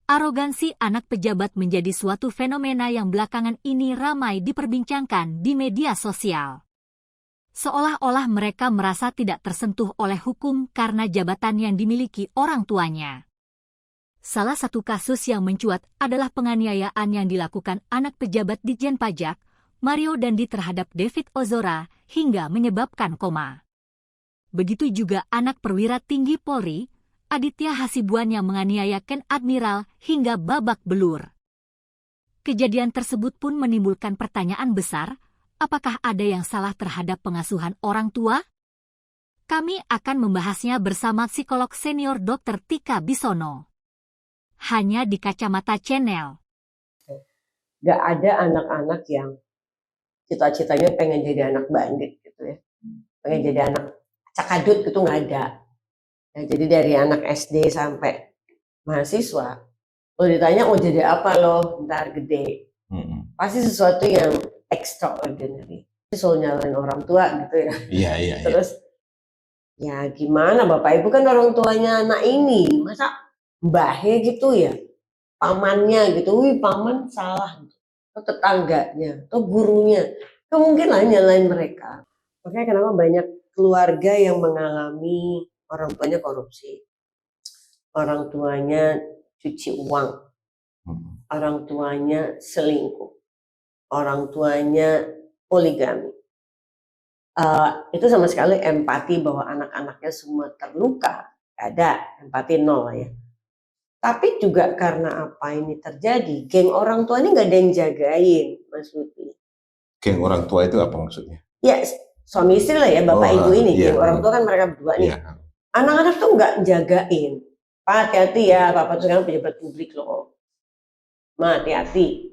Arogansi anak pejabat menjadi suatu fenomena yang belakangan ini ramai diperbincangkan di media sosial. Seolah-olah mereka merasa tidak tersentuh oleh hukum karena jabatan yang dimiliki orang tuanya. Salah satu kasus yang mencuat adalah penganiayaan yang dilakukan anak pejabat Ditjen Pajak, Mario Dandi terhadap David Ozora hingga menyebabkan koma. Begitu juga anak perwira tinggi Polri, Aditya Hasibuan yang menganiaya Ken Admiral hingga babak belur. Kejadian tersebut pun menimbulkan pertanyaan besar, apakah ada yang salah terhadap pengasuhan orang tua? Kami akan membahasnya bersama psikolog senior Dr. Tika Bisono. Hanya di Kacamata Channel. Gak ada anak-anak yang cita-citanya pengen jadi anak bandit gitu ya. Pengen jadi anak cakadut gitu, gak ada. Ya, jadi dari anak SD sampai mahasiswa, lo ditanya mau jadi apa lo ntar gede, pasti sesuatu yang extraordinary. Selalu nyalain orang tua gitu ya. Iya. Terus ya gimana, bapak ibu kan orang tuanya anak ini, masa mbahnya gitu ya, pamannya gitu, wih paman salah, atau tetangganya, atau gurunya, mungkin lah nyalain mereka. Makanya kenapa banyak keluarga yang mengalami orang tuanya korupsi, orang tuanya cuci uang, orang tuanya selingkuh, orang tuanya poligami. Itu sama sekali empati bahwa anak-anaknya semua terluka, ada, empati nol ya. Tapi juga karena apa ini terjadi, geng orang tua ini nggak ada yang jagain, Mas Lutfi. Geng orang tua itu apa maksudnya? Ya suami istri lah ya, bapak ibu ini, geng orang tua kan mereka berdua nih. Anak-anak tuh nggak jagain. Pak hati-hati ya, Bapak tuh sekarang pejabat publik loh. Ma hati-hati,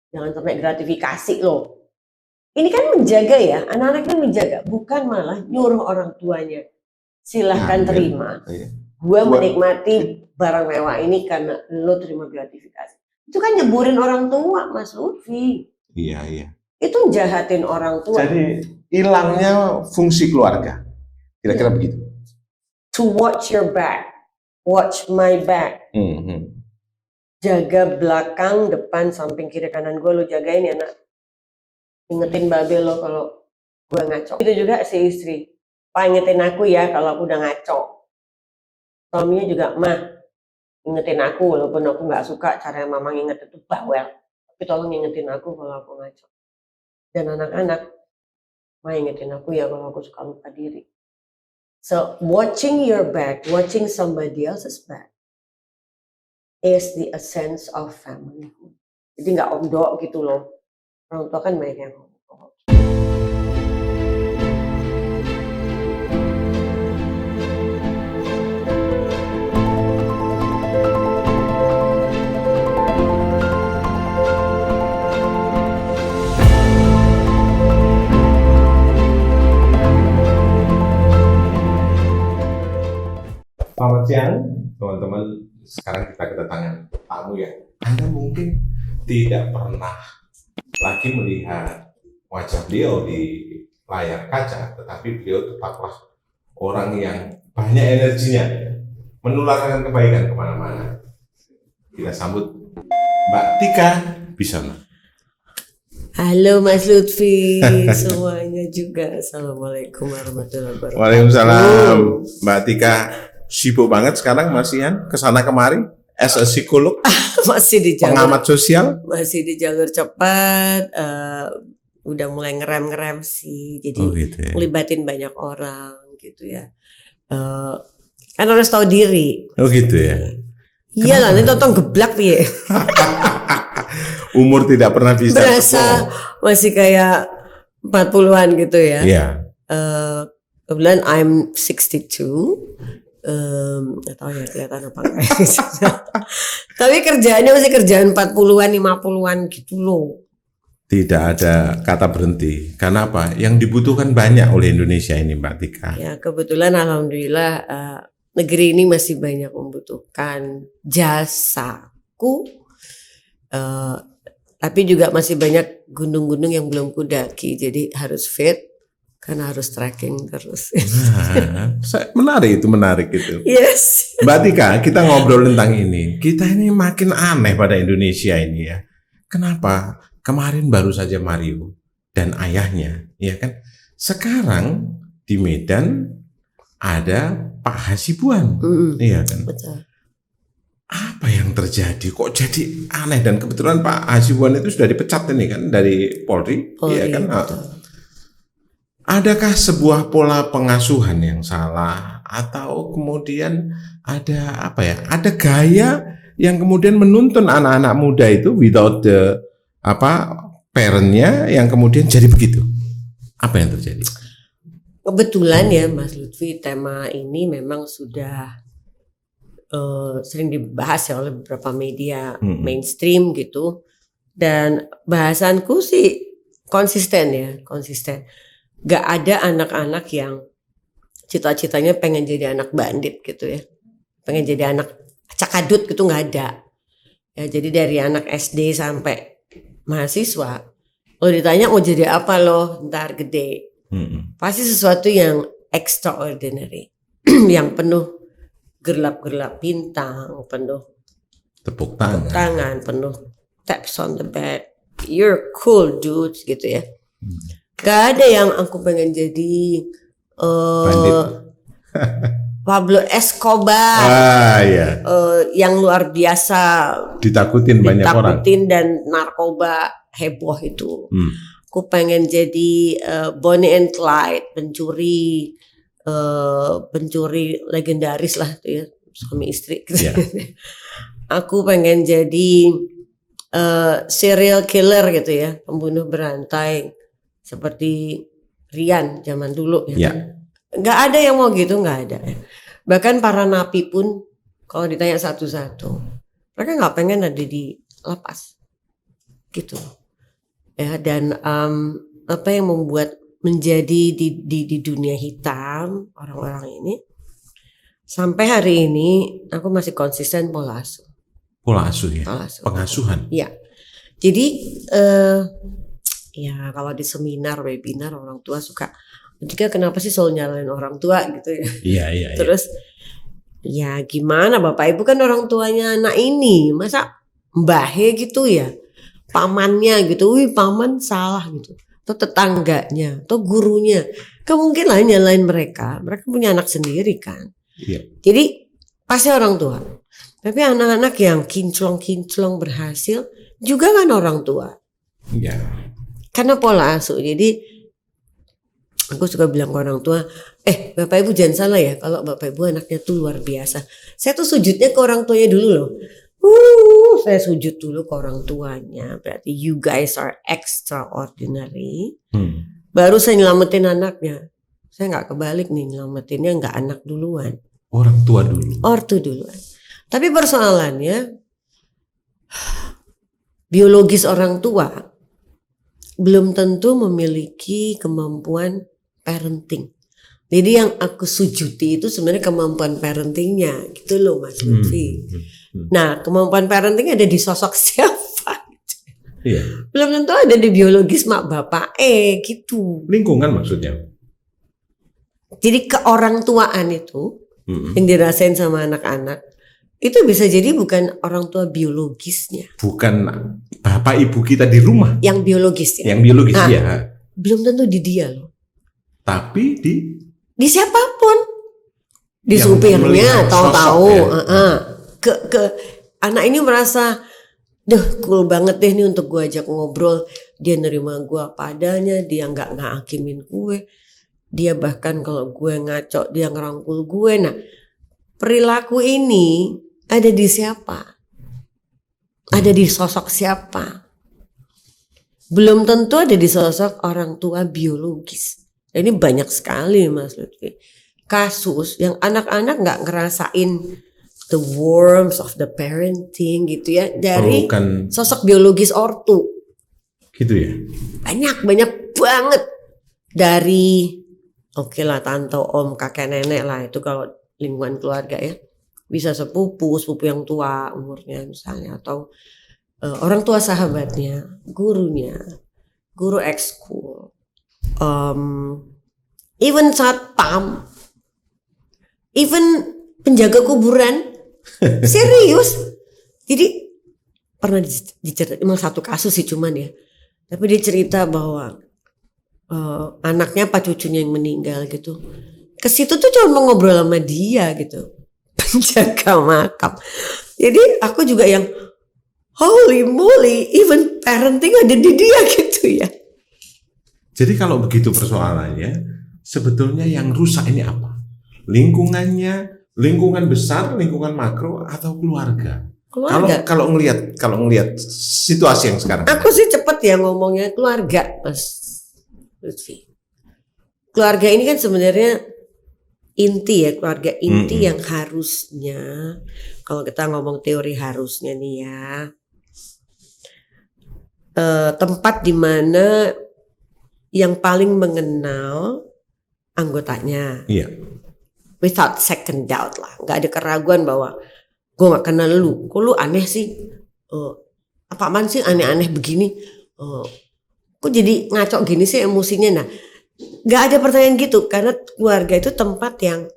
jangan sampai gratifikasi loh. Ini kan menjaga ya, anak-anak ini menjaga, bukan malah nyuruh orang tuanya. Silahkan terima. Gua menikmati barang mewah ini karena lo terima gratifikasi. Itu kan nyeburin orang tua, Mas Lutfi. Iya. Itu jahatin orang tua. Jadi hilangnya fungsi keluarga. Kira-kira begitu. To watch your back, watch my back. Jaga belakang, depan, samping, kiri, kanan gue, lo jagain ya nak. Ingetin babe lo kalau gue ngaco. Itu juga si istri, Pak ingetin aku ya kalau aku udah ngaco. Suaminya juga, mah ingetin aku walaupun aku nggak suka cara yang mama inget itu bawel. Tapi tolong ingetin aku kalau aku ngaco. Dan anak-anak, mah ingetin aku ya kalau aku suka lupa diri. So watching your back, watching somebody else's back is the essence of family. Jadi nggak omdo gitu loh. Orang tua kan banyak yang omdo. Selamat siang, teman-teman. Sekarang kita kedatangan tamu yang Anda mungkin tidak pernah lagi melihat wajah beliau di layar kaca, tetapi beliau tetaplah orang yang banyak energinya, menularkan kebaikan kemana-mana. Kita sambut Mbak Tika Bisono. Halo Mas Lutfi, semuanya juga. Assalamualaikum warahmatullahi wabarakatuh. Waalaikumsalam. Mbak Tika sibuk banget sekarang, masihan kesana kemari as a psikolog. Masih di jalur, pengamat sosial, masih di jalur cepat. Udah mulai ngerem sih, jadi gitu ya. Libatin banyak orang gitu ya. Kan harus tahu diri. Oh gitu ya. Iya lah, ini tonton geblak ya. Umur tidak pernah bisa. Berasa masih kayak 40-an gitu ya. Iya. Kebetulan I'm 62. Gak tahu ya kelihatan apa enggak. Tapi kerjaannya masih kerjaan 40-an, 50-an gitu loh. Tidak ada kata berhenti. Karena apa? Yang dibutuhkan banyak oleh Indonesia ini, Mbak Tika. Ya kebetulan alhamdulillah negeri ini masih banyak membutuhkan jasaku. Tapi juga masih banyak gunung-gunung yang belum kudaki. Jadi harus fit Karena harus tracking terus. Menarik itu. Yes. Mbak Tika, kita ngobrol tentang ini. Kita ini makin aneh pada Indonesia ini ya. Kenapa? Kemarin baru saja Mario dan ayahnya, ya kan? Sekarang di Medan ada Pak Hasibuan, iya kan? Betul. Apa yang terjadi? Kok jadi aneh? Dan kebetulan Pak Hasibuan itu sudah dipecat ini kan dari Polri, iya kan? Betul. Adakah sebuah pola pengasuhan yang salah atau kemudian ada apa ya? Ada gaya yang kemudian menuntun anak-anak muda itu without the parentnya yang kemudian jadi begitu? Apa yang terjadi? Kebetulan ya Mas Lutfi, tema ini memang sudah sering dibahas ya oleh beberapa media mainstream gitu, dan bahasanku sih konsisten. Gak ada anak-anak yang cita-citanya pengen jadi anak bandit gitu ya, pengen jadi anak cakadut gitu, nggak ada ya. Jadi dari anak SD sampai mahasiswa, lo ditanya mau jadi apa lo ntar gede, pasti sesuatu yang extraordinary, yang penuh gerlap-gerlap bintang, penuh tepuk tangan, penuh taps on the back, you're cool dudes gitu ya. Gak ada yang aku pengen jadi Pablo Escobar, iya. Yang luar biasa ditakutin banyak orang, dan narkoba heboh itu. Aku pengen jadi Bonnie and Clyde, pencuri legendaris lah tuh ya, suami istri gitu. Yeah. Aku pengen jadi serial killer gitu ya, pembunuh berantai seperti Rian zaman dulu ya. Nggak ada yang mau gitu, nggak ada. Bahkan para napi pun kalau ditanya satu-satu, mereka nggak pengen ada di lapas gitu ya. Dan apa yang membuat menjadi di dunia hitam orang-orang ini sampai hari ini aku masih konsisten pola asuh ya. Pengasuhan ya. Jadi ya kalau di seminar, webinar, orang tua suka, jika kenapa sih selalu nyalain orang tua gitu ya. Iya. Terus ya gimana Bapak Ibu kan orang tuanya anak ini, masa mbahnya gitu ya, pamannya gitu, paman salah gitu, atau tetangganya, atau gurunya, kemungkinan lah nyalain mereka punya anak sendiri kan. Jadi pasti orang tua. Tapi anak-anak yang kinclong berhasil juga kan orang tua. Karena pola asuh. Jadi aku suka bilang ke orang tua, Bapak Ibu jangan salah ya, kalau Bapak Ibu anaknya tuh luar biasa, saya tuh sujudnya ke orang tuanya dulu loh. Saya sujud dulu ke orang tuanya, berarti you guys are extraordinary. Baru saya nyelamatin anaknya. Saya nggak kebalik nih, nyelamatinnya nggak anak duluan, orang tua dulu. Ortu duluan. Tapi persoalannya biologis orang tua belum tentu memiliki kemampuan parenting. Jadi yang aku sujudi itu sebenarnya kemampuan parentingnya gitu loh Mas Lutfi. Nah kemampuan parenting ada di sosok siapa? Belum tentu ada di biologis mak bapak gitu. Lingkungan maksudnya. Jadi keorangtuaan itu yang dirasain sama anak-anak itu bisa jadi bukan orang tua biologisnya. Bukan bapak ibu kita di rumah. Yang biologis ya. Yang biologis ya. Belum tentu di dia loh. Tapi di siapapun. Di supirnya tahu-tahu. Ke anak ini merasa, cool banget deh nih untuk gue ajak ngobrol. Dia nerima gue apa adanya, dia nggak ngakimin gue. Dia bahkan kalau gue ngaco dia ngerangkul gue. Nah perilaku ini ada di siapa? Ada di sosok siapa? Belum tentu ada di sosok orang tua biologis. Ini banyak sekali Mas Lutfi kasus yang anak-anak nggak ngerasain the warmth of the parenting gitu ya dari sosok biologis ortu. Gitu ya. Banyak banget dari oke lah tante, om, kakek, nenek lah itu kalau lingkungan keluarga ya. Bisa sepupu yang tua umurnya misalnya, atau orang tua sahabatnya, gurunya, guru ekskul, even satpam, even penjaga kuburan. Serius. Jadi pernah dicerita, emang satu kasus sih cuman ya. Tapi dia cerita bahwa anaknya apa cucunya yang meninggal gitu. Ke situ tuh cuma mau ngobrol sama dia gitu. Penjaga makam. Jadi aku juga yang holy moly, even parenting ada di dia gitu ya. Jadi kalau begitu persoalannya, sebetulnya yang rusak ini apa? Lingkungannya, lingkungan besar, lingkungan makro, atau keluarga? Kalau ngelihat situasi yang sekarang. Aku sih cepet ya ngomongnya keluarga, Mas Lutfi. Keluarga ini kan sebenarnya inti ya, keluarga inti yang harusnya, kalau kita ngomong teori harusnya nih ya, tempat di mana yang paling mengenal anggotanya. Iya. Without second doubt lah, nggak ada keraguan bahwa gue nggak kenal lu, kok lu aneh sih, apaan sih aneh-aneh begini, kok jadi ngaco gini sih emosinya. Nah, nggak ada pertanyaan gitu, karena keluarga itu tempat yang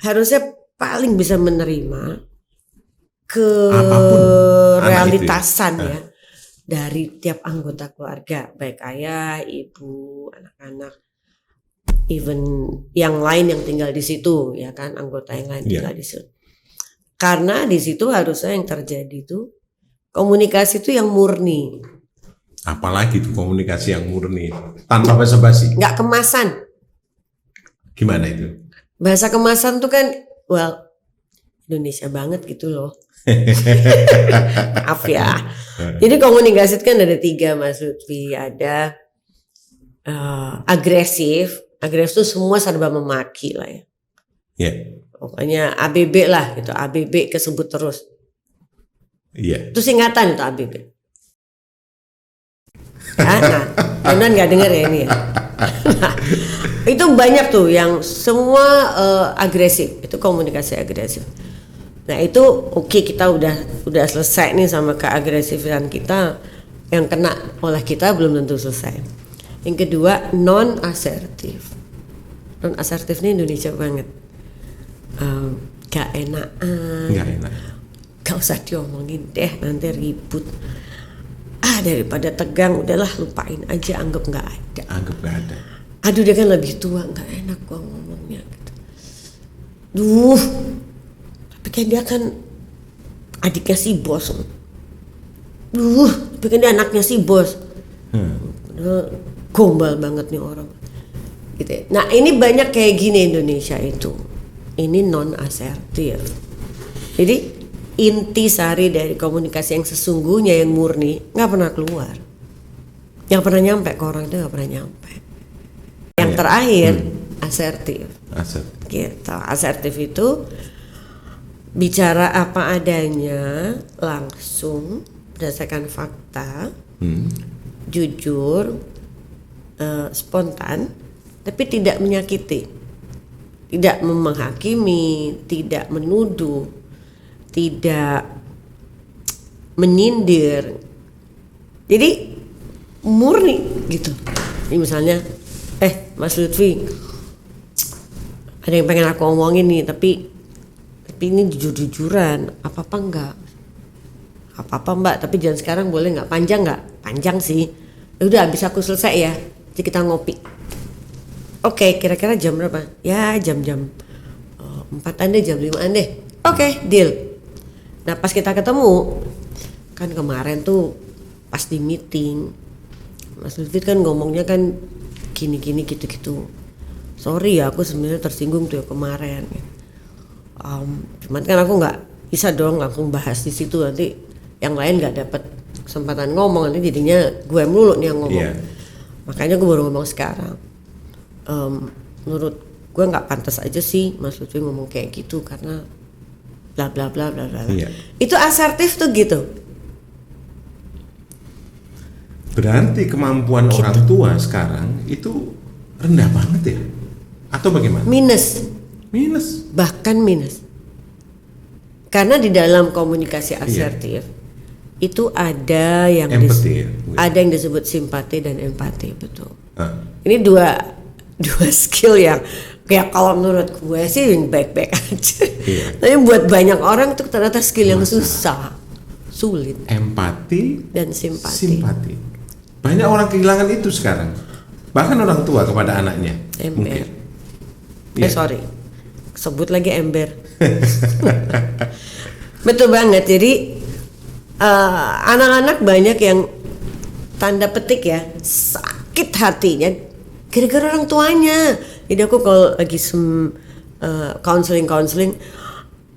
harusnya paling bisa menerima realitasan ya dari tiap anggota keluarga, baik ayah, ibu, anak-anak, even yang lain yang tinggal di situ ya kan, anggota yang lain tinggal di situ. Karena di situ harusnya yang terjadi itu komunikasi itu yang murni. Apalagi itu komunikasi yang murni tanpa basa-basi. Nggak kemasan. Gimana itu? Bahasa kemasan tuh kan, well, Indonesia banget gitu loh. Maaf ya. Jadi komunikasi itu kan ada 3 Mas Lutfi. Ada agresif. Agresif itu semua serba memaki lah ya. Iya. Pokoknya ABB lah gitu, ABB kesebut terus. Iya. Itu singkatan itu ABB. Nah, benar nggak dengar ya ini ya. Nah, itu banyak tuh yang semua agresif, itu komunikasi agresif. Nah itu oke, kita udah selesai nih sama keagresifan kita, yang kena oleh kita belum tentu selesai. Yang kedua non asertif. Non asertif ini Indonesia banget. Gak enakan, gak usah diomongin deh, nanti ribut. Daripada tegang, udahlah lupain aja, anggap gak ada. Aduh dia kan lebih tua, gak enak gua ngomongnya gitu. Tapi kan dia kan adiknya si bos. Tapi kan dia anaknya si bos. Gombal banget nih orang gitu. Nah ini banyak kayak gini Indonesia itu. Ini non asertif. Jadi inti sari dari komunikasi yang sesungguhnya yang murni nggak pernah keluar. Yang pernah nyampe ke orang itu nggak pernah nyampe. Yang terakhir asertif. Gitu. Asertif itu bicara apa adanya, langsung berdasarkan fakta, jujur, spontan, tapi tidak menyakiti. Tidak menghakimi, tidak menuduh, tidak menyindir. Jadi murni gitu. Ini misalnya, Mas Lutfi, ada yang pengen aku omongin nih, tapi ini jujur-jujuran, apa-apa enggak? Apa-apa Mbak, tapi jangan sekarang boleh nggak? Panjang nggak? Panjang sih. Udah habis aku selesai ya, jadi kita ngopi. Oke, kira-kira jam berapa? Ya jam-jam 4-an deh, jam 5-an deh. Oke, deal. Nah pas kita ketemu, kan kemarin tuh pas di meeting, Mas Lutfi kan ngomongnya kan gini-gini gitu-gitu. Sorry ya, aku sebenarnya tersinggung tuh ya kemarin. Cuman kan aku nggak bisa dong langsung bahas di situ, nanti yang lain nggak dapat kesempatan ngomong, nanti jadinya gue mulu nih yang ngomong. Makanya gue baru ngomong sekarang. Menurut gue nggak pantas aja sih Mas Lutfi ngomong kayak gitu karena bla bla bla bla bla. Itu asertif tuh gitu. Berarti kemampuan gitu. Orang tua sekarang itu rendah banget ya? Atau bagaimana? Minus. Bahkan minus. Karena di dalam komunikasi asertif itu ada yang empati, ada yang disebut simpati dan empati, betul. Ini dua dua skill yang ya kalau menurut gue sih yang baik-baik aja. Iya. Tapi buat banyak orang itu ternyata skill yang susah, sulit. Empati Dan simpati. Banyak orang kehilangan itu sekarang. Bahkan orang tua kepada anaknya. Ember. Iya. Sorry, sebut lagi ember. Betul banget. Jadi anak-anak banyak yang tanda petik ya sakit hatinya gara-gara orang tuanya. Jadi aku kalau lagi counseling,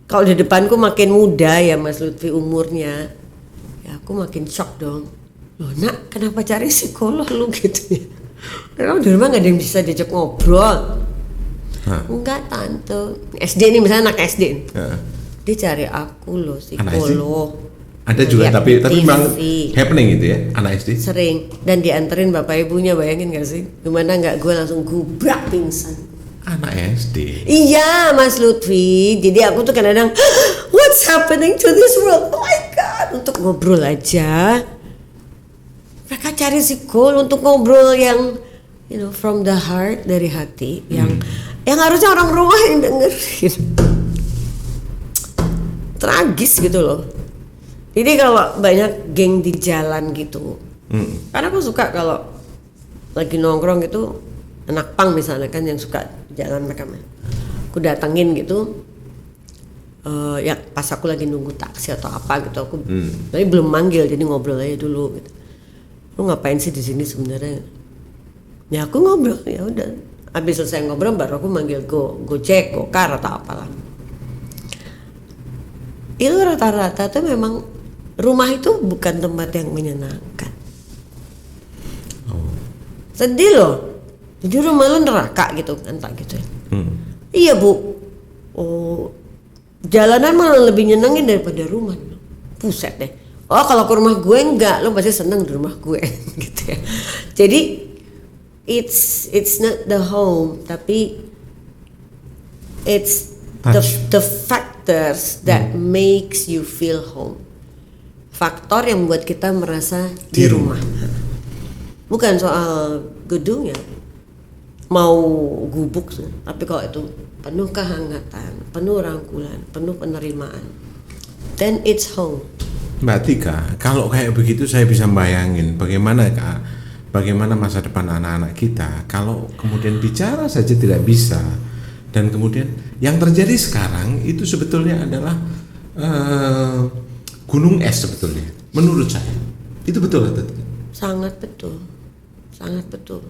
kalau di depanku makin muda ya Mas Lutfi umurnya, ya aku makin shock dong. Loh nak, kenapa cari psikolog lu gitu ya? Karena di rumah nggak ada yang bisa diajak ngobrol. Enggak tante, SD nih misalnya anak SD, dia cari aku loh psikolog. Ada juga tapi TV. memang happening gitu ya anak SD. Sering dan dianterin bapak ibunya, bayangin gak sih? Gimana nggak gue langsung gubrak pingsan. Anak SD. Iya Mas Lutfi, jadi aku tuh kadang-kadang what's happening to this world? Oh my god, untuk ngobrol aja. Mereka cari psikolog untuk ngobrol yang from the heart, dari hati, yang harusnya orang rumah yang dengerin. Tragis gitu loh. Jadi kalau banyak geng di jalan gitu, karena aku suka kalau lagi nongkrong gitu, anak pang misalnya kan yang suka jalan mereka, aku datengin gitu, ya pas aku lagi nunggu taksi atau apa gitu, aku tapi belum manggil, jadi ngobrol aja dulu gitu. Lu ngapain sih di sini sebenarnya? Ya aku ngobrol, ya udah. Habis selesai ngobrol baru aku manggil Gojek, Gokar atau apalah. Itu rata-rata tuh memang rumah itu bukan tempat yang menyenangkan. Sedih loh. Jadi rumah lu neraka gitu kan, tak gitu ya. Iya bu. Oh, jalanan malah lebih nyenengin daripada rumah. Buset deh. Oh kalau ke rumah gue enggak, lo pasti seneng di rumah gue gitu ya. Jadi it's not the home, tapi it's the factors that makes you feel home. Faktor yang membuat kita merasa di rumah. Bukan soal gedungnya, mau gubuk, tapi kalau itu penuh kehangatan, penuh rangkulan, penuh penerimaan, then it's home. Mbak Tika, kalau kayak begitu saya bisa bayangin bagaimana masa depan anak-anak kita kalau kemudian bicara saja tidak bisa, dan kemudian yang terjadi sekarang itu sebetulnya adalah gunung es sebetulnya, menurut saya. Itu betul atau tidak? Sangat betul.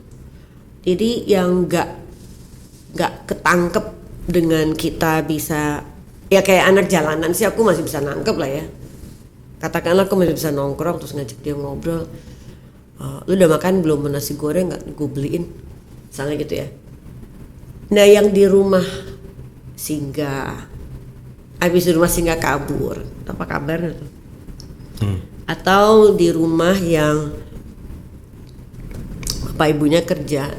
Jadi yang nggak ketangkep dengan kita bisa, ya kayak anak jalanan sih aku masih bisa nangkep lah ya. Katakanlah aku masih bisa nongkrong terus ngajak dia ngobrol. Lu udah makan belum, nasi goreng nggak, gue beliin, misalnya gitu ya. Nah yang di rumah singgah, habis di rumah singgah kabur, apa kabarnya tuh? Atau di rumah yang bapak ibunya kerja,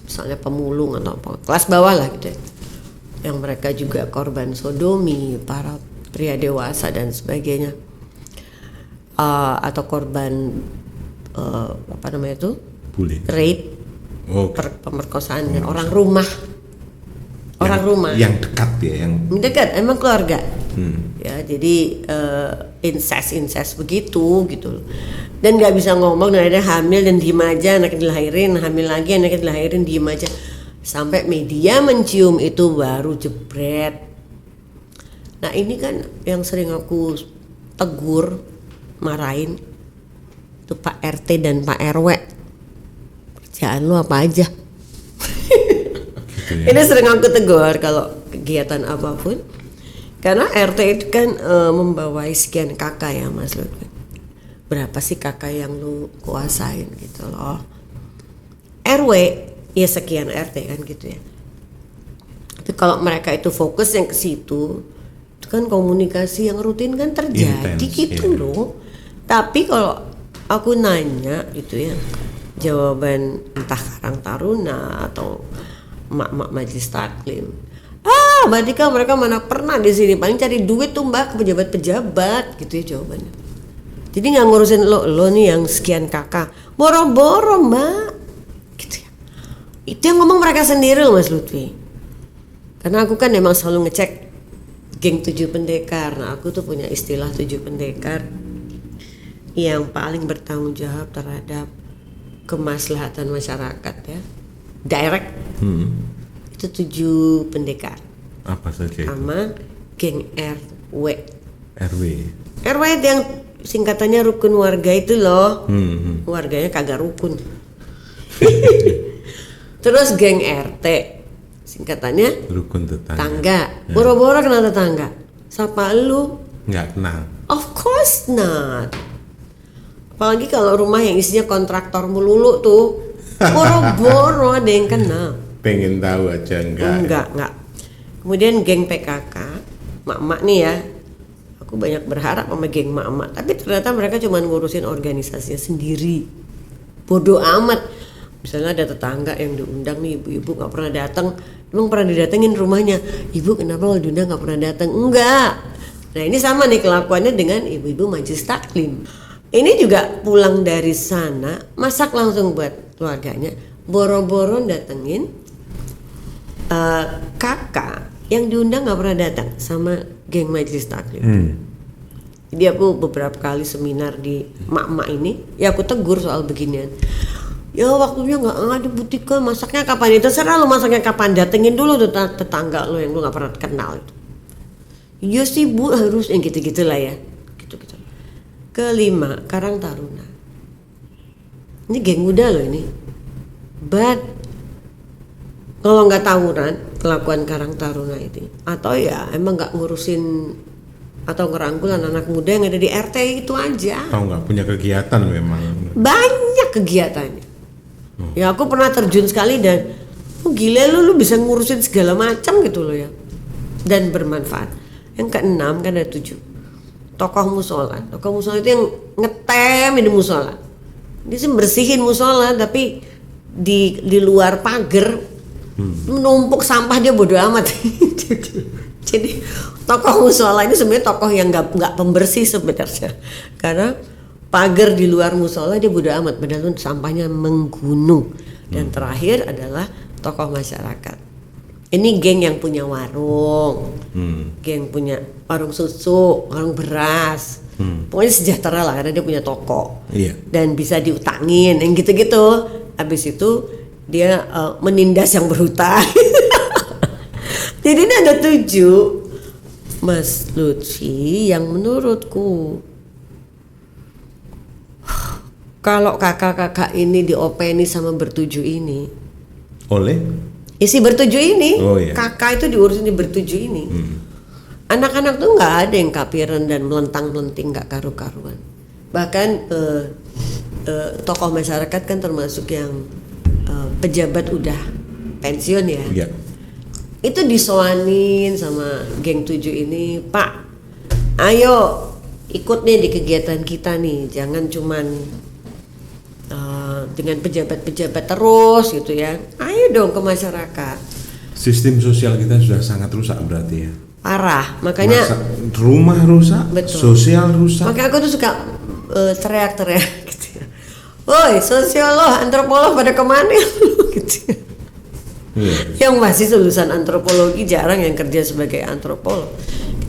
misalnya pemulung atau apa, kelas bawah lah gitu ya, yang mereka juga korban sodomi, para pria dewasa dan sebagainya, atau korban apa namanya itu, rape, pemerkosaan orang rumah. Orang rumah yang dekat ya, yang dekat emang keluarga. Ya jadi incest begitu gitu. Dan nggak bisa ngomong, dan ada hamil dan diem aja, anaknya dilahirin, hamil lagi anaknya dilahirin, diem aja sampai media mencium itu baru jebret. Nah ini kan yang sering aku tegur, marahin itu Pak RT dan Pak RW, kerjaan lu apa aja? Ini sering aku tegur kalau kegiatan apapun, karena RT itu kan membawai sekian kakak ya Mas Lutfi. Berapa sih kakak yang lu kuasain gitu loh. RW ya sekian RT kan gitu ya. Tapi kalau mereka itu fokus yang ke situ, itu kan komunikasi yang rutin kan terjadi. Intense, gitu ya. Loh. Tapi kalau aku nanya gitu ya, jawaban entah Karang Taruna atau mak-mak majelis taklim, Mbak Tika mereka mana pernah di sini, paling cari duit tuh Mbak ke pejabat-pejabat gitu ya jawabannya. Jadi nggak ngurusin lo nih yang sekian kakak, boro-boro Mbak gitu ya. Itu yang ngomong mereka sendiri loh Mas Lutfi. Karena aku kan memang selalu ngecek geng 7 pendekar. Nah aku tuh punya istilah 7 pendekar yang paling bertanggung jawab terhadap kemaslahatan masyarakat ya. Direct. Itu 7 pendekar. Apa saja itu? Sama geng RW. RW itu yang singkatannya rukun warga itu loh. Warganya kagak rukun. Terus geng RT singkatannya rukun tetangga. Boro-boro kenal tetangga. Siapa lu? Nggak kenal. Of course not. Apalagi kalau rumah yang isinya kontraktor melulu tuh. Boro-boro ada yang kenal. Pengen tahu aja enggak. Kemudian geng PKK, mak-mak nih ya. Aku banyak berharap sama geng mak-mak, tapi ternyata mereka cuma ngurusin organisasinya sendiri. Bodoh amat. Misalnya ada tetangga yang diundang nih, ibu-ibu nggak pernah datang, emang pernah didatengin rumahnya, ibu kenapa kalau diundang nggak pernah datang? Enggak. Nah ini sama nih kelakuannya dengan ibu-ibu majelis taklim. Ini juga pulang dari sana, masak langsung buat keluarganya, boro-boro datengin kakak yang diundang nggak pernah datang sama geng majelis taklim. Jadi aku beberapa kali seminar di mak-mak ini, ya aku tegur soal beginian. Ya waktunya nggak ada butika, masaknya kapan? Itu terserah lo masaknya kapan, datengin dulu tuh tetangga lo yang lo nggak pernah kenal itu. Iya sih bu, harus yang gitu-gitu lah ya. Gitu-gitu. Kelima, Karang Taruna. Ini geng muda loh ini. But kalau nggak tawuran kelakuan Karang Taruna itu, atau ya emang nggak ngurusin atau ngerangkul anak-anak muda yang ada di RT itu aja. Tahu nggak punya kegiatan memang. Banyak kegiatannya. Ya aku pernah terjun sekali dan gila lu bisa ngurusin segala macam gitu loh ya. Dan bermanfaat. Yang keenam kan ada 7. Tokoh musola. Tokoh musola itu yang ngetem di musola. Dia sih bersihin musola tapi di luar pagar menumpuk sampah dia bodo amat. Jadi tokoh musola ini sebenarnya tokoh yang nggak pembersih sebenarnya. Karena pagar di luar musola dia bodo amat, padahal sampahnya menggunung. Dan terakhir adalah tokoh masyarakat. Ini geng yang punya warung, geng punya warung susu, warung beras. Pokoknya sejahtera lah karena dia punya toko. Dan bisa diutangin, yang gitu-gitu. Habis itu dia menindas yang berhutang. Jadi ini ada 7 Mas Lutfi yang menurutku kalau kakak-kakak ini diopeni sama bertujuh ini oleh isi bertujuh ini, kakak itu diurusin di bertujuh ini. Anak-anak tuh nggak ada yang kapiran dan melentang-melenting nggak karu-karuan. Bahkan tokoh masyarakat kan termasuk yang pejabat udah pensiun ya. Itu disoanin sama geng 7 ini, Pak, ayo ikut nih di kegiatan kita nih, jangan cuman dengan pejabat-pejabat terus gitu ya. Ayo dong ke masyarakat. Sistem sosial kita sudah sangat rusak berarti ya. Parah, makanya rumah rusak, betul. Sosial rusak. Makanya aku tuh suka teriak-teriak gitu ya. Woi, sosiolog, antropolog pada kemana gitu ya. Yang masih lulusan antropologi jarang yang kerja sebagai antropolog,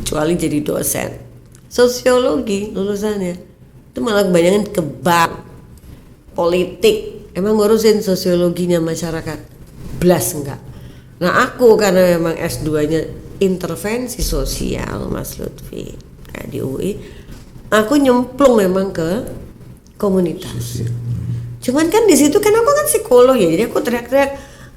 kecuali jadi dosen. Sosiologi lulusannya itu malah kebanyakan ke bank, politik. Emang ngurusin sosiologinya masyarakat? Blas enggak. Nah aku karena memang S2-nya intervensi sosial Mas Lutfi di UI, aku nyemplung memang ke komunitas. Cuman kan di situ kan aku kan psikolog ya, jadi aku teriak-teriak,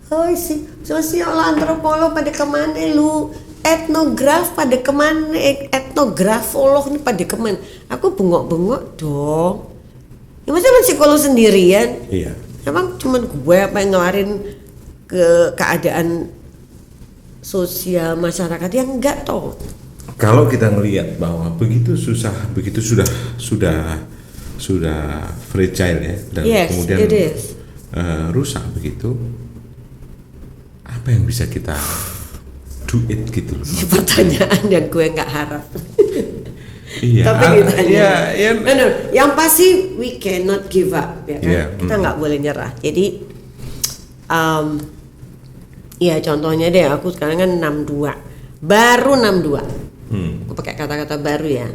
"Oh si sosiolog antropolog pada kemana lu? Etnograf pada kemana? Etnografolog nih pada kemana?" Aku bengok-bengok dong. Ya maksudnya psikolog sendirian. Iya. Emang cuman gue apa yang ngelarin ke keadaan sosial masyarakat yang enggak toh. Kalau kita ngelihat bahwa begitu susah, begitu sudah fragile ya, dan kemudian rusak begitu, apa yang bisa kita do it gitu loh? Pertanyaan yang gue nggak harap. Iya. Tapi yang pasti we cannot give up ya kan? Kita nggak boleh nyerah. Jadi Ya contohnya deh, aku sekarang kan 62, baru 62. Aku pakai kata-kata baru ya.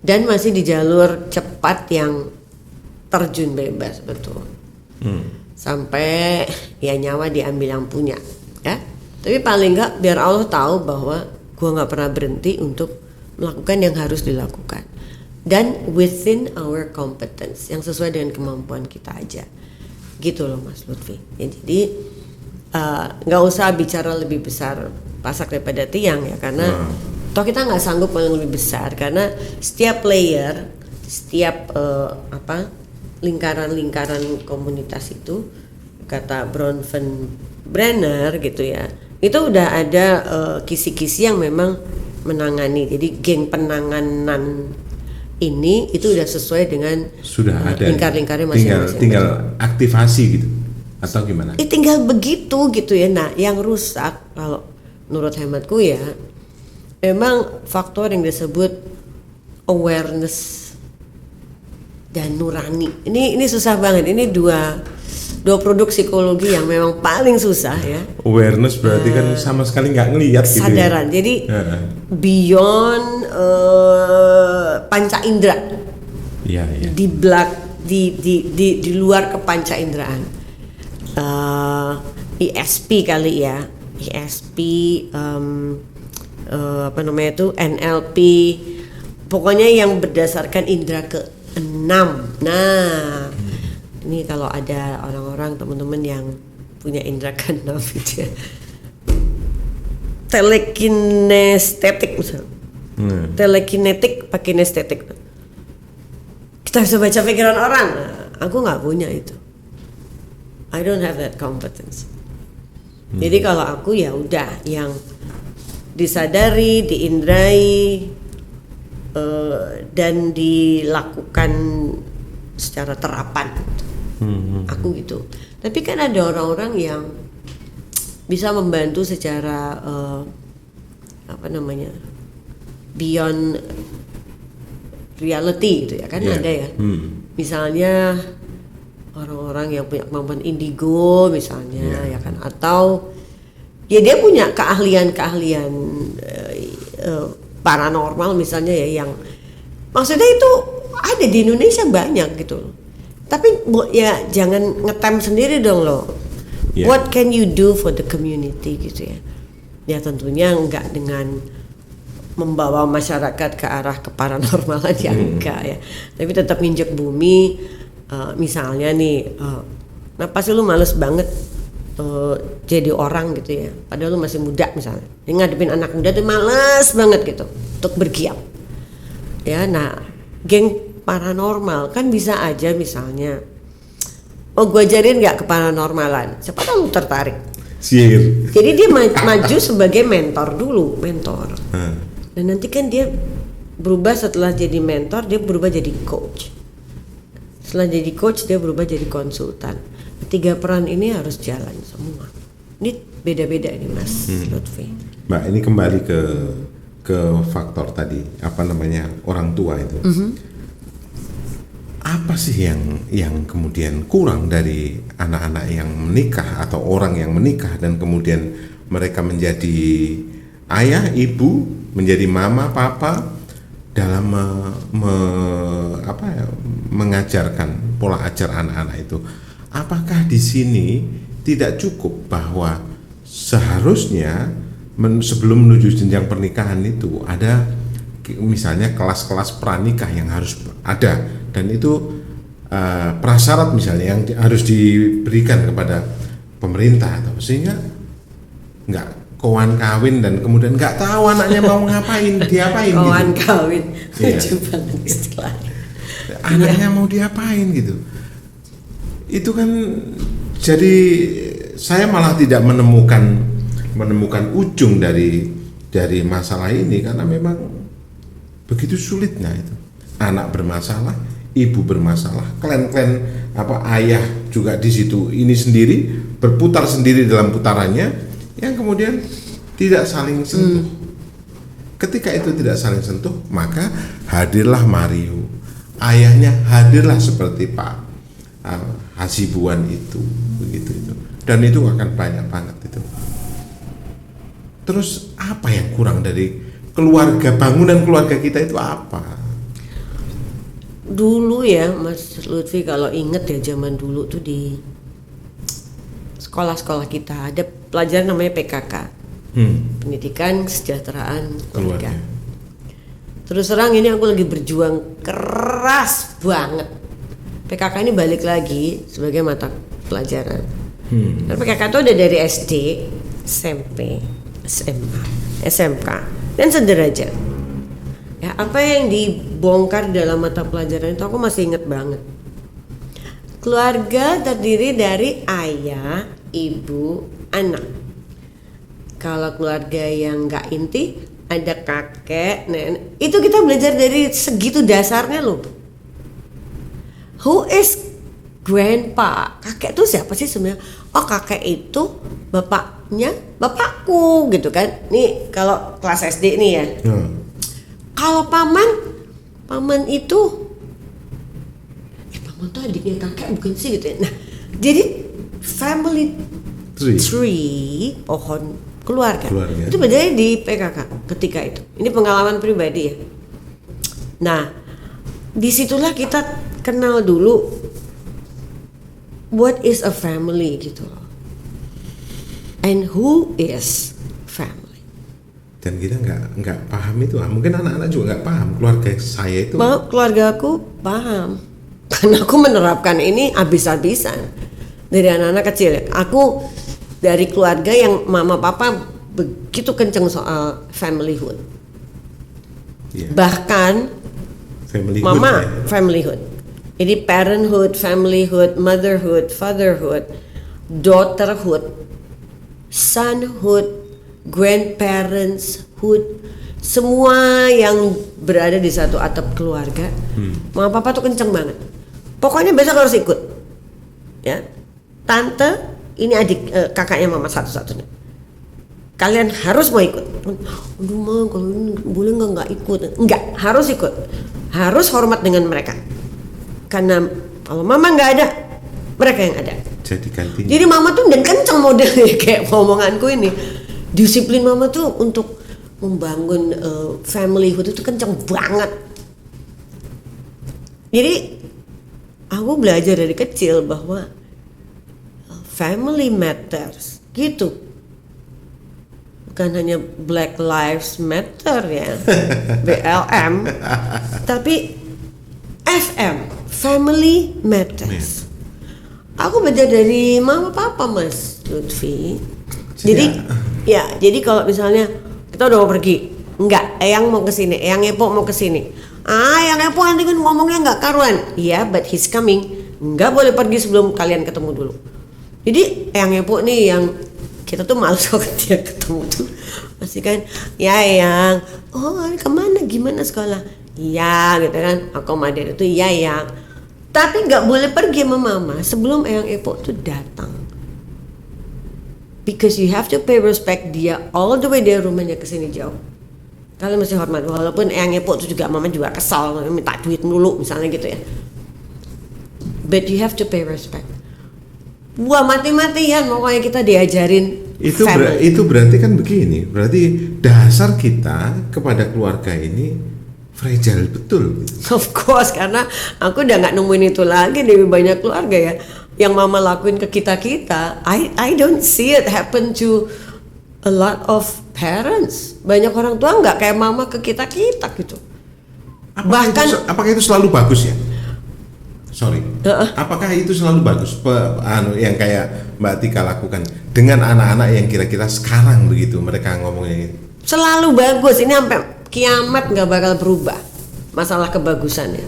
Dan masih di jalur cepat yang terjun bebas, betul. Sampai ya nyawa diambil yang punya, ya. Tapi paling enggak biar Allah tahu bahwa gua nggak pernah berhenti untuk melakukan yang harus dilakukan. Dan within our competence, yang sesuai dengan kemampuan kita aja. Gitu loh Mas Lutfi. Ya, jadi nggak usah bicara lebih besar pasak daripada tiang ya, karena toh kita nggak sanggup yang lebih besar, karena setiap layer, setiap lingkaran-lingkaran komunitas itu, kata Bronfenbrenner gitu ya, itu udah ada kisi-kisi yang memang menangani. Jadi geng penanganan ini itu udah sesuai dengan sudah ada lingkar-lingkarnya masing-masing. Tinggal aktivasi gitu atau gimana? Tinggal begitu gitu ya. Nah, yang rusak kalau menurut hematku ya, memang faktor yang disebut awareness dan nurani. Ini susah banget. Ini dua produk psikologi yang memang paling susah ya. Awareness berarti kan sama sekali nggak ngelihat gitu. Kesadaran. Ya? Jadi beyond panca indera. Iya. Di luar kepanca inderaan. ISP kali ya. ISP NLP. Pokoknya yang berdasarkan indera ke-6. Nah, ini kalau ada orang-orang teman-teman yang punya indera ke-6 gitu ya. Telekinestetik misalnya. Telekinetik pakai kinestetik. Kita bisa baca pikiran orang. Nah, aku nggak punya itu. I don't have that competence. Jadi kalau aku ya udah yang disadari, diindrai, dan dilakukan secara terapan. Aku gitu. Tapi kan ada orang-orang yang bisa membantu secara beyond reality gitu ya kan, ada ya. Misalnya orang-orang yang punya kemampuan indigo misalnya ya kan, atau ya dia punya keahlian paranormal misalnya ya, yang maksudnya itu ada di Indonesia banyak gitu. Tapi ya jangan ngetem sendiri dong lo. What can you do for the community gitu ya. Ya tentunya enggak dengan membawa masyarakat ke arah keparanormalan ya enggak ya. Tapi tetap nginjek bumi. Misalnya nih, kenapa sih lu males banget jadi orang gitu ya, padahal lu masih muda misalnya, ngadepin anak muda tuh males banget gitu untuk bergiat ya. Nah, geng paranormal kan bisa aja misalnya, gue ajarin nggak ke paranormalan, siapa tahu lu tertarik. Sihir. Jadi dia maju sebagai mentor dulu, dan nanti kan dia berubah, setelah jadi mentor dia berubah jadi coach. Setelah jadi coach dia berubah jadi konsultan. 3 peran ini harus jalan semua. Ini beda-beda nih Mas Lutfi. Mbak, ini kembali ke faktor tadi, orang tua itu. Apa sih yang kemudian kurang dari anak-anak yang menikah atau orang yang menikah dan kemudian mereka menjadi ayah, ibu, menjadi mama, papa dalam mengajarkan pola ajar anak-anak itu? Apakah di sini tidak cukup bahwa seharusnya sebelum menuju jenjang pernikahan itu ada misalnya kelas-kelas pranikah yang harus ada, dan itu prasyarat misalnya yang harus diberikan kepada pemerintah, atau sehingga nggak kawan kawin dan kemudian nggak tahu anaknya mau ngapain, diapain kawan gitu. Kawin, lucu banget istilah. Anaknya mau diapain gitu. Itu kan jadi saya malah tidak menemukan ujung dari masalah ini, karena memang begitu sulitnya itu. Anak bermasalah, ibu bermasalah, klan-klan ayah juga di situ ini sendiri berputar sendiri dalam putarannya yang kemudian tidak saling sentuh. Ketika itu tidak saling sentuh, maka hadirlah Mario. Ayahnya hadirlah seperti Pak Hasibuan itu, begitu itu. dan itu akan banyak banget itu. Terus apa yang kurang dari keluarga, bangunan keluarga kita itu apa? Dulu ya Mas Lutfi, kalau inget ya zaman dulu tuh di sekolah-sekolah kita ada pelajaran namanya PKK, Pendidikan Kesejahteraan Keluarga. Terus terang ini aku lagi berjuang keras banget. PKK ini balik lagi sebagai mata pelajaran. Dan PKK itu ada dari SD, SMP, SMA, SMK, dan sederajat. Ya, apa yang dibongkar dalam mata pelajaran itu aku masih ingat banget. Keluarga terdiri dari ayah, ibu, anak. Kalau keluarga yang nggak inti, ada kakek, nenek. Itu kita belajar dari segitu dasarnya loh. Who is grandpa? Kakek itu siapa sih sebenarnya? Oh, kakek itu bapaknya bapakku gitu kan. Nih kalau kelas SD nih ya. Kalau paman itu paman tuh adiknya kakek bukan sih gitu ya. Nah, jadi family tree, pohon keluarga. Itu belajarnya di PKK ketika itu. Ini pengalaman pribadi ya. Nah, disitulah kita kenal dulu what is a family gitu loh. And who is family. Dan kita nggak paham itu. Mungkin anak-anak juga nggak paham. Keluarga saya itu. Keluarga aku paham. Karena aku menerapkan ini habis-habisan dari anak-anak kecil. Aku dari keluarga yang mama papa begitu kenceng soal familyhood. Yeah. Bahkan mama familyhood. Jadi parenthood, familyhood, motherhood, fatherhood, daughterhood, sonhood, grandparentshood, semua yang berada di satu atap keluarga. Mama papa tuh kenceng banget. Pokoknya besok harus ikut. Ya, tante ini adik kakaknya mama satu-satunya. Kalian harus mau ikut. Aduh ma, kalau ini boleh nggak ikut? Nggak, harus ikut. Harus hormat dengan mereka. Karena kalau mama nggak ada, mereka yang ada. Jadi mama tuh dan kenceng modelnya kayak omonganku ini. Disiplin mama tuh untuk membangun familyhood itu kenceng banget. Jadi aku belajar dari kecil bahwa family matters gitu. Bukan hanya Black Lives Matter ya, BLM, tapi FM, Family Matters. Aku belajar dari mama papa Mas Lutfi. Jadi kalau misalnya kita udah mau pergi, enggak, Eyang mau kesini, Eyang Epo mau kesini. Eyang Epo nanti kan ngomongnya nggak karuan. Iya, but he's coming. Nggak boleh pergi sebelum kalian ketemu dulu. Jadi Eyang Epo nih yang kita tuh malas kalau dia ketemu tuh pasti kan, ya Eyang, oh kemana, gimana sekolah? Iya gitu kan, akomodir itu iya Eyang. Tapi nggak boleh pergi sama mama sebelum Eyang Epo tuh datang. Because you have to pay respect dia all the way dari rumahnya ke sini jauh. Kalian mesti hormat, walaupun Eyang Epo itu juga mama juga kesal minta duit dulu misalnya gitu ya. But you have to pay respect. Wah mati-matian pokoknya kita diajarin itu berarti kan begini, berarti dasar kita kepada keluarga ini fragile betul. Of course, karena aku udah nggak nemuin itu lagi di banyak keluarga ya. Yang mama lakuin ke kita, I don't see it happen to a lot of parents. Banyak orang tua nggak kayak mama ke kita gitu. Apakah itu selalu bagus ya? Apakah itu selalu bagus yang kayak Mbak Tika lakukan dengan anak-anak yang kira-kira sekarang begitu mereka ngomongnya gitu? Selalu bagus, ini sampai kiamat nggak bakal berubah masalah kebagusannya.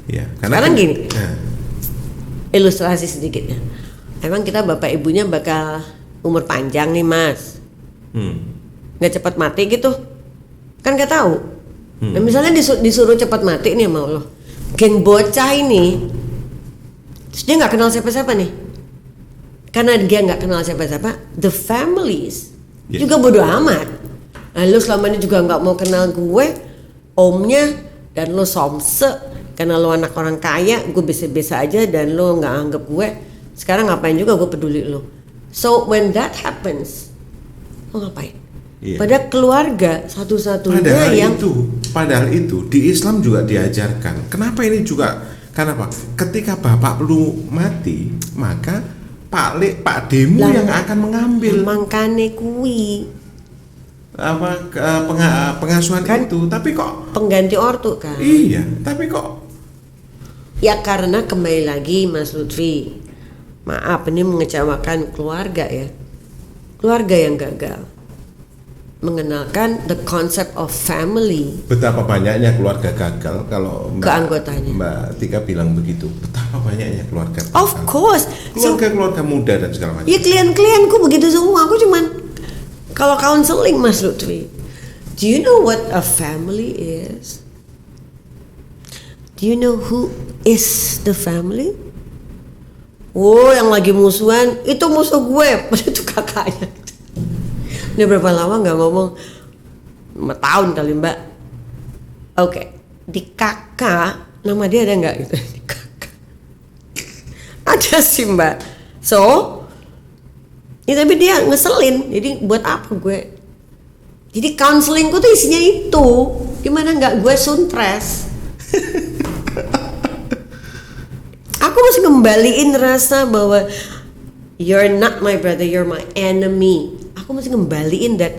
Ya, sekarang gini, ilustrasi sedikit ya. Emang kita bapak ibunya bakal umur panjang nih mas, nggak cepat mati gitu, kan nggak tahu. Nah misalnya disuruh cepat mati nih sama Allah. Geng bocah ini, terus dia nggak kenal siapa-siapa nih, karena dia nggak kenal siapa-siapa, the families juga bodo amat. Nah, lu selama ini juga nggak mau kenal gue, omnya, dan lu somse, karena lu anak orang kaya, gue biasa-biasa aja dan lu nggak anggap gue. Sekarang ngapain juga gue peduli lu? So when that happens, lo ngapain? Iya. Pada keluarga satu-satunya Padahal itu di Islam juga diajarkan. Kenapa ini juga? Kenapa? Ketika bapak lu mati, maka Pak Demu yang akan mengambil mangkane kuwi pengasuhan kan, itu. Tapi kok pengganti ortu kan? Iya, tapi kok ya karena kembali lagi Mas Lutfi, maaf ini mengecewakan keluarga ya, keluarga yang gagal mengenalkan the concept of family. Betapa banyaknya keluarga gagal kalau keanggotanya. Mbak Tika bilang begitu. Betapa banyaknya keluarga gagal. Of course. Keluarga muda dan segala macam. Ya klien-klienku begitu semua. Aku cuman kalau counseling Mas Lutfi. Do you know what a family is? Do you know who is the family? Oh, yang lagi musuhan itu musuh gue, itu kakaknya. Udah berapa lama nggak ngomong? 5 tahun kali Mbak. Oke, di kakak nama dia ada nggak gitu? Di kakak ada sih Mbak. So, ya tapi dia ngeselin. Jadi buat apa gue? Jadi counselingku tuh isinya itu. Gimana nggak gue suntres? Aku mesti ngembaliin rasa bahwa you're not my brother, you're my enemy. Aku mesti ngembaliin that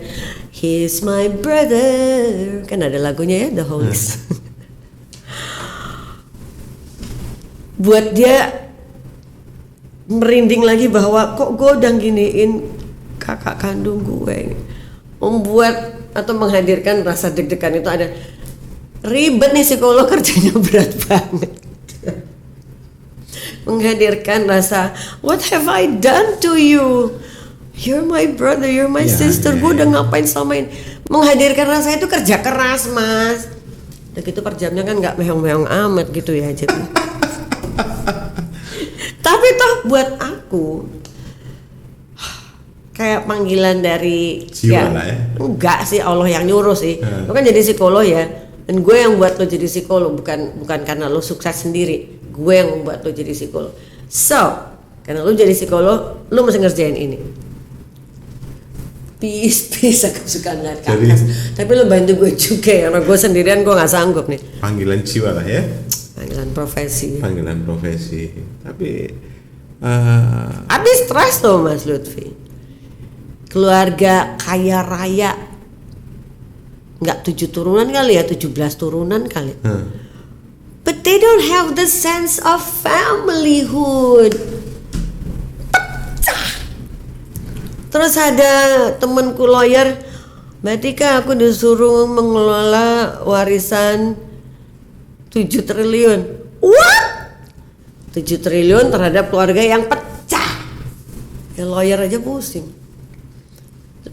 he's my brother. Kan ada lagunya ya, The Hollies. Buat dia merinding lagi bahwa kok gue udah giniin kakak kandung gue. Membuat atau menghadirkan rasa deg-degan itu ada. Ribet nih psikolog, kerjanya berat banget. Menghadirkan rasa, what have I done to you? You're my brother, you're my sister. Gue udah ngapain selama ini? Menghadirkan rasa itu kerja keras Mas. Udah gitu per jamnya kan gak meong-meong amat gitu ya. Jadi tapi toh buat aku kayak panggilan dari jiwa lah ya. Enggak sih, Allah yang nyuruh sih. Lo kan jadi psikolog ya. Dan gue yang buat lo jadi psikolog, bukan karena lo sukses sendiri. Gue yang membuat lo jadi psikolog. So, karena lo jadi psikolog, lo mesti ngerjain ini. Peace, aku suka ngeliat kakak. Tapi lo bantu gue juga ya, karena gue sendirian gue nggak sanggup nih. Panggilan jiwa lah ya. Panggilan profesi. Panggilan profesi. Tapi habis stres loh Mas Lutfi. Keluarga kaya raya, nggak 7 turunan kali ya, 17 turunan kali. But they don't have the sense of familyhood. Pecah. Terus ada temanku lawyer, Mbak Tika, aku disuruh mengelola warisan 7 triliun. What? 7 triliun terhadap keluarga yang pecah. Ya lawyer aja pusing.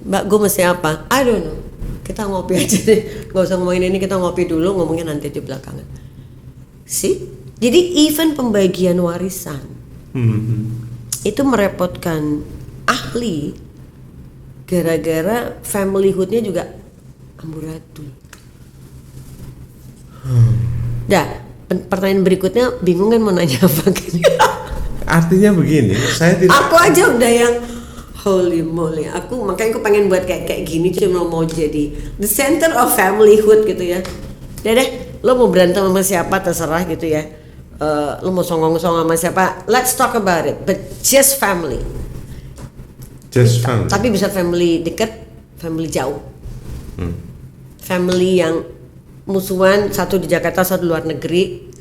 Mbak, gue mesti apa? I don't know. Kita ngopi aja deh. Gak usah ngomongin ini, kita ngopi dulu, ngomongin nanti di belakangan. See? Jadi even pembagian warisan itu merepotkan ahli gara-gara familyhood-nya juga amburadul. Dah, pertanyaan berikutnya bingung kan mau nanya apa gini. artinya begini, saya tidak. Aku aja udah yang holy moly. Makanya aku pengen buat kayak gini, cuma mau jadi the center of familyhood gitu ya. Deh, lo mau berantem sama siapa terserah gitu ya. Lo mau songong-songong sama siapa, let's talk about it. But just family. Just family. Tapi bisa family dekat, family jauh. Family yang musuhan, satu di Jakarta, satu luar negeri.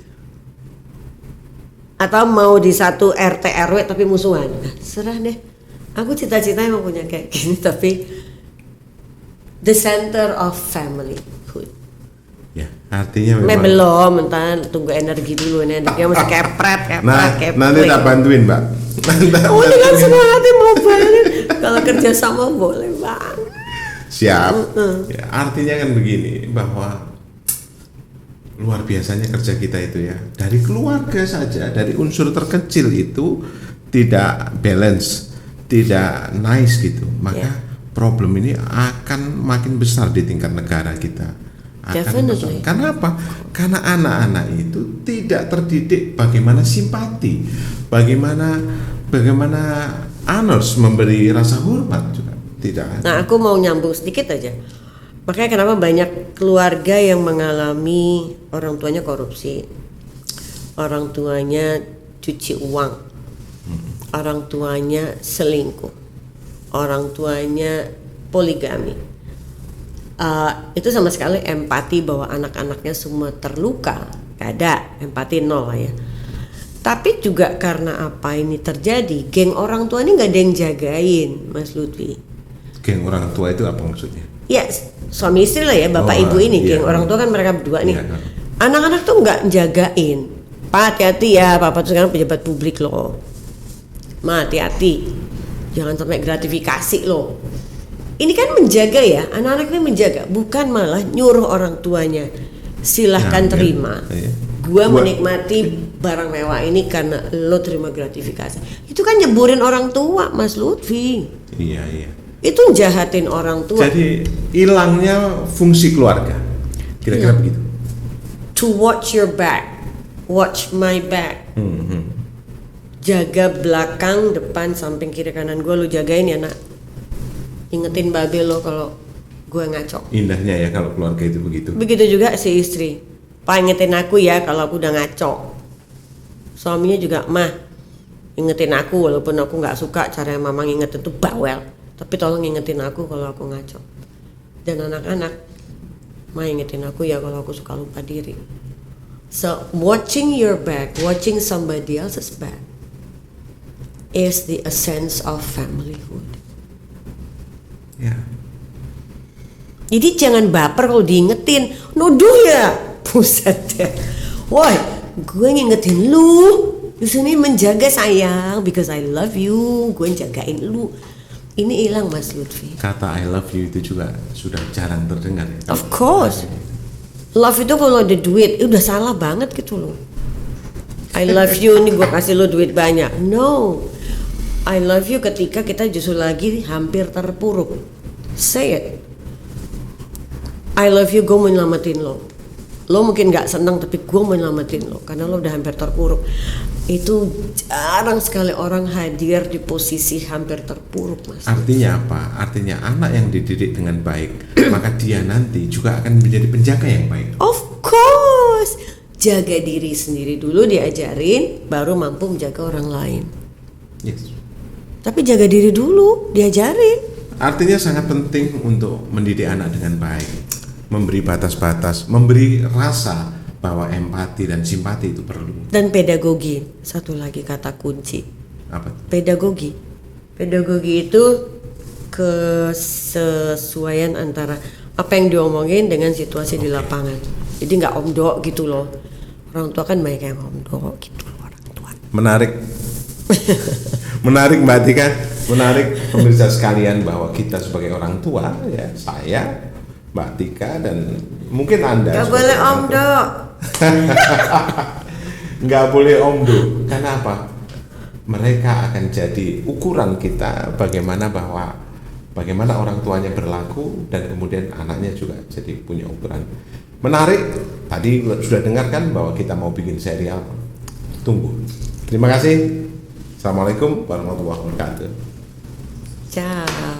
Atau mau di satu RT RW tapi musuhan. Nah, serah deh. Aku cita-cita emang punya kayak gini, tapi the center of familyhood. Ya, artinya memang. Belum, entar tunggu energi dulu, energinya masih kepret. Nanti tak bantuin, Mbak. Oh, dengan senang hati mau banget. Kalau kerja sama boleh Bang. Siap. Ya, artinya kan begini, bahwa luar biasanya kerja kita itu ya. Dari keluarga saja, dari unsur terkecil itu tidak balance, tidak nice gitu. Maka problem ini akan makin besar di tingkat negara kita. Definitely. Karena apa? Karena anak-anak itu tidak terdidik bagaimana simpati, bagaimana honors, memberi rasa hormat juga tidak ada. Nah, aku mau nyambung sedikit aja. Makanya kenapa banyak keluarga yang mengalami orang tuanya korupsi, orang tuanya cuci uang, orang tuanya selingkuh, orang tuanya poligami. Itu sama sekali empati bahwa anak-anaknya semua terluka, gak ada, empati nol lah ya. Tapi juga karena apa ini terjadi, geng orang tua ini gak ada yang jagain, Mas Lutfi. Geng orang tua itu apa maksudnya? Ya suami istri lah ya, bapak ibu ini, iya. geng orang tua kan mereka berdua nih. Iya. Anak-anak tuh nggak jagain. Pak hati-hati ya, papa tuh sekarang pejabat publik loh. Ma hati-hati, jangan sampai gratifikasi loh. Ini kan menjaga ya, anak-anak ini menjaga, bukan malah nyuruh orang tuanya. Silahkan Nah, terima. iya. Gua menikmati barang mewah ini karena lo terima gratifikasi. Itu kan nyeburin orang tua, Mas Lutfi. Iya. Itu jahatin orang tua. Jadi hilangnya fungsi keluarga, kira-kira begitu. To watch your back, watch my back. Jaga belakang, depan, samping, kiri, kanan gue, lu jagain ya nak. Ingetin babe lo kalau gue ngaco. Indahnya ya kalau keluarga itu begitu. Begitu juga si istri. Pak ingetin aku ya kalau aku udah ngaco. Suaminya juga, mah ingetin aku walaupun aku nggak suka cara yang mama ngingetin tuh bawel. Tapi tolong ingetin aku kalau aku ngaco. Dan anak-anak, mah ingetin aku ya kalau aku suka lupa diri. So watching your back, watching somebody else's back is the essence of familyhood. Ya. Jadi jangan baper kalau diingetin, nuduh ya, buset deh. Woi, gue ngingetin lu, di sini menjaga sayang, because I love you, gue jagain lu. Ini hilang Mas Lutfi. Kata I love you itu juga sudah jarang terdengar ya. Of course. Love itu kalau ada duit, udah salah banget gitu loh. I love you, nih gue kasih lo duit banyak. No, I love you ketika kita justru lagi hampir terpuruk. Say it. I love you, gue mau nyelamatin lo. Lo mungkin gak senang tapi gue mau nyelamatin lo karena lo udah hampir terpuruk. Itu jarang sekali orang hadir di posisi hampir terpuruk, Mas. Artinya apa? Artinya anak yang dididik dengan baik maka dia nanti juga akan menjadi penjaga yang baik. Of course. Jaga diri sendiri dulu diajarin, baru mampu menjaga orang lain. Yes. Tapi jaga diri dulu diajarin. Artinya sangat penting untuk mendidik anak dengan baik, memberi batas-batas, memberi rasa bahwa empati dan simpati itu perlu. Dan pedagogi, satu lagi kata kunci. Apa? Pedagogi. Pedagogi itu kesesuaian antara apa yang diomongin dengan situasi di lapangan. Jadi nggak omdo gitu loh. Orang tua kan banyak yang omdo gitu loh, orang tua. Menarik. Menarik Mbak Tika, menarik pemirsa sekalian bahwa kita sebagai orang tua ya, saya, Mbak Tika dan mungkin Anda. Gak boleh omdo. Nggak boleh omdo. Karena apa? Mereka akan jadi ukuran kita bagaimana orang tuanya berlaku dan kemudian anaknya juga jadi punya ukuran. Menarik. Tadi sudah dengarkan bahwa kita mau bikin serial. Tunggu. Terima kasih. Assalamualaikum warahmatullahi wabarakatuh. Ciao.